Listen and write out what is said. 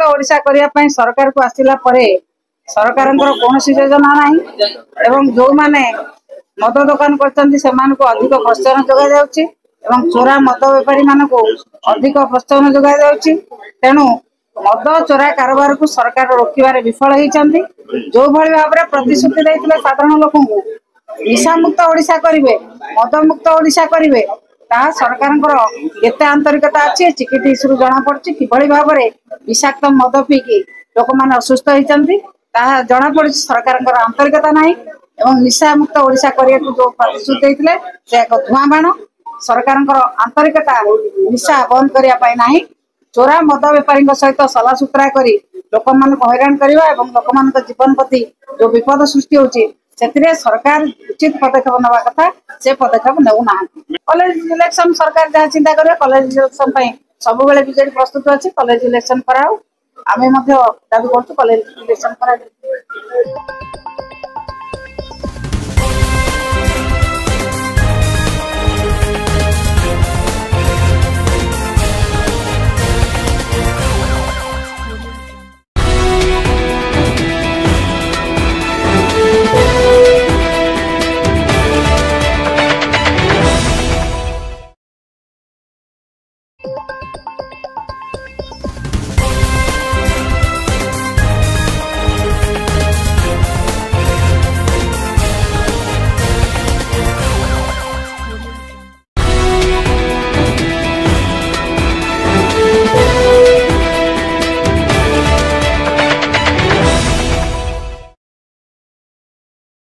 मुक्त ओडिशा करने सरकार को आसला सरकार कौन योजना ना एवं जो मैंने मद दुकान कर अधिक प्रोत्साहन जोगा जाउछि एवं चोरा मद बेपारी मान को अधिक प्रोत्साहन जोगा जाउछि। तेणु मद चोरा कारोबार को सरकार रोकबार विफल होती जो भाई भाव में प्रतिश्रुति देते साधारण लोक निशा मुक्त ओडिशा करेंगे मद मुक्त ओडिशा करेंगे सरकार केते आंतरिकता अच्छी चिकिटी इश्यू जना पड़ी कि भाव में विषाक्त मद पीकी लोक मैंने असुस्थ होती जना पड़ी सरकार आंतरिकता ना एवं निशा मुक्त ओडिशा करने को जो प्रतिश्रुति देते से एक धुआं बाण सरकार आंतरिकता निशा बंद करने ना चोरा मद बेपारी सहित सला सुतरा करी लोक मान हैरान करवा और लोक मान जीवन प्रति जो विपद सृष्टि होची से सरकार उचित पदक्षेप नवा कथा से पदक्षेप नेउना। कॉलेज इलेक्शन सरकार जहाँ चिंता करे कॉलेज इलेक्शन सब बेले बीजेडी प्रस्तुत अच्छी कॉलेज इलेक्शन कराओ आम दाबी करूँ कॉलेज इलेक्शन करा।